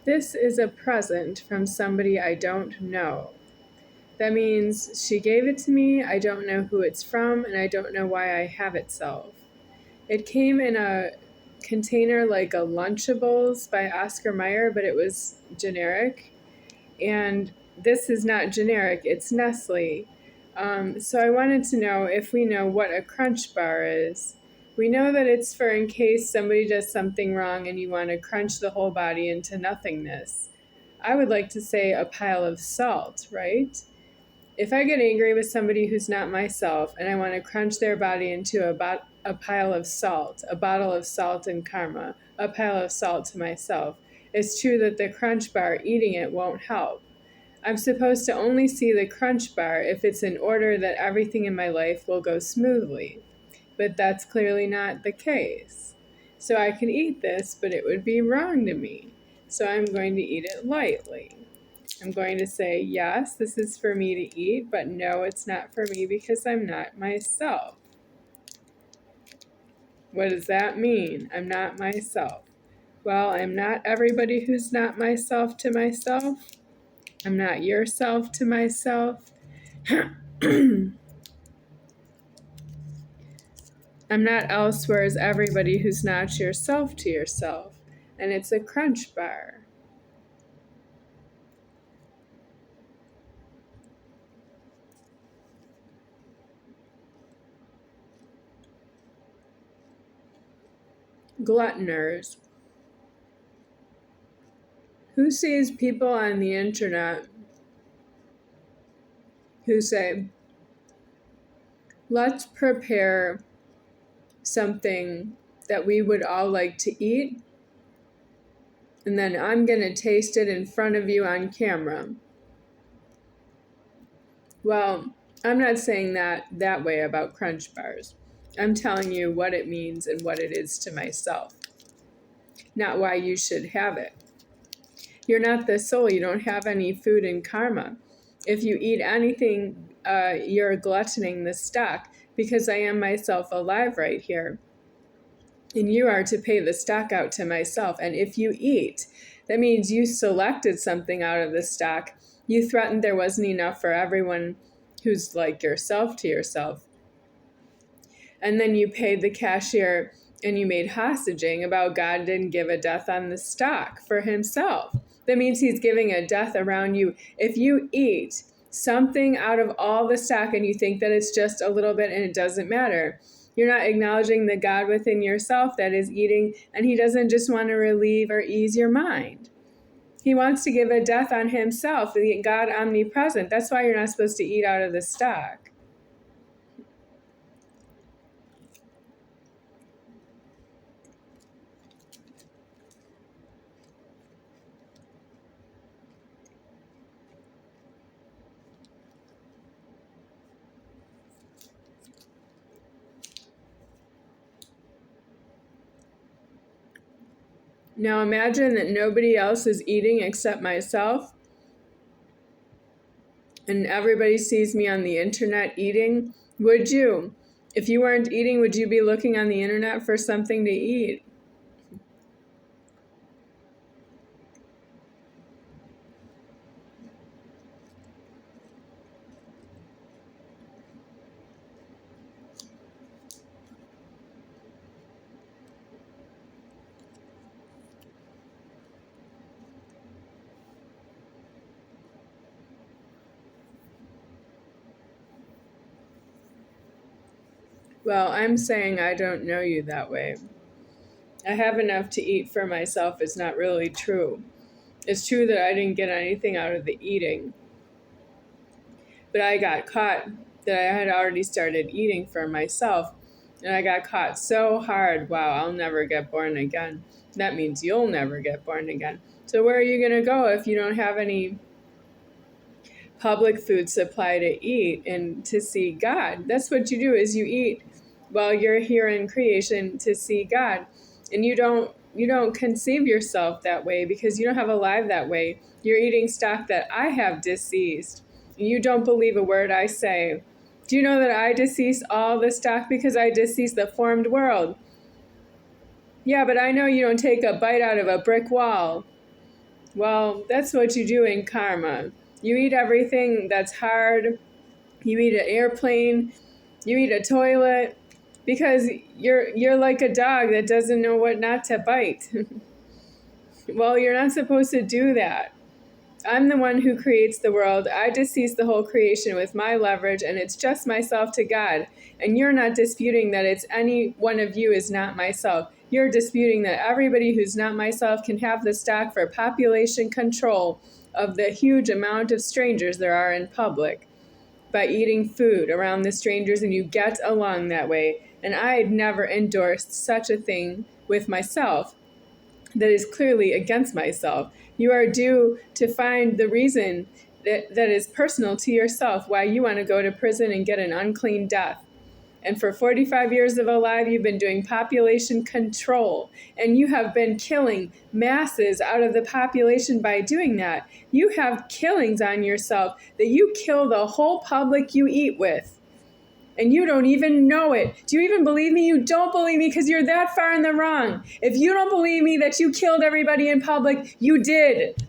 This is a present from somebody I don't know. That means she gave it to me, I don't know who it's from, and I don't know why I have itself. It came in a container like a Lunchables by Oscar Mayer, but it was generic. And this is not generic, it's Nestle. So I wanted to know if we know what a crunch bar is. We know that it's for in case somebody does something wrong and you want to crunch the whole body into nothingness. I would like to say a pile of salt, right? If I get angry with somebody who's not myself and I want to crunch their body into a pile of salt, a bottle of salt and karma, a pile of salt to myself, it's true that the crunch bar, eating it, won't help. I'm supposed to only see the crunch bar if it's in order that everything in my life will go smoothly. But that's clearly not the case. So I can eat this, but it would be wrong to me. So I'm going to eat it lightly. I'm going to say, yes, this is for me to eat, but no, it's not for me because I'm not myself. What does that mean? I'm not myself. Well, I'm not everybody who's not myself to myself. I'm not yourself to myself. I'm not elsewhere as everybody who's not yourself to yourself. And it's a crunch bar. Gluttoners. Who sees people on the internet who say, let's prepare something that we would all like to eat, and then I'm going to taste it in front of you on camera. Well, I'm not saying that way about crunch bars. I'm telling you what it means and what it is to myself, not why you should have it. You're not the soul. You don't have any food in karma. If you eat anything, you're gluttoning the stock, because I am myself alive right here. And you are to pay the stock out to myself. And if you eat, that means you selected something out of the stock. You threatened there wasn't enough for everyone who's like yourself to yourself. And then you paid the cashier and you made hostage about God didn't give a death on the stock for himself. That means he's giving a death around you. If you eat something out of all the stock and you think that it's just a little bit and it doesn't matter, you're not acknowledging the God within yourself that is eating, and he doesn't just want to relieve or ease your mind. He wants to give a death on himself, the God omnipresent. That's why you're not supposed to eat out of the stock. Now imagine that nobody else is eating except myself, and everybody sees me on the internet eating. Would you? If you weren't eating, would you be looking on the internet for something to eat? Well, I'm saying I don't know you that way. I have enough to eat for myself is not really true. It's true that I didn't get anything out of the eating, but I got caught that I had already started eating for myself, and I got caught so hard. Wow, I'll never get born again. That means you'll never get born again. So where are you going to go if you don't have any public food supply to eat and to see God? That's what you do, is you eat while you're here in creation to see God. And you don't conceive yourself that way because you don't have a life that way. You're eating stock that I have deceased. You don't believe a word I say. Do you know that I decease all the stock because I decease the formed world? Yeah, but I know you don't take a bite out of a brick wall. Well, that's what you do in karma. You eat everything that's hard. You eat an airplane. You eat a toilet because you're like a dog that doesn't know what not to bite. Well, you're not supposed to do that. I'm the one who creates the world. I decease the whole creation with my leverage, and it's just myself to God. And you're not disputing that it's any one of you is not myself. You're disputing that everybody who's not myself can have the stock for population control of the huge amount of strangers there are in public by eating food around the strangers, and you get along that way. And I had never endorsed such a thing with myself that is clearly against myself. You are due to find the reason that is personal to yourself why you want to go to prison and get an unclean death. And for 45 years of alive, you've been doing population control, and you have been killing masses out of the population by doing that. You have killings on yourself that you kill the whole public you eat with. And you don't even know it. Do you even believe me? You don't believe me because you're that far in the wrong. If you don't believe me that you killed everybody in public, you did.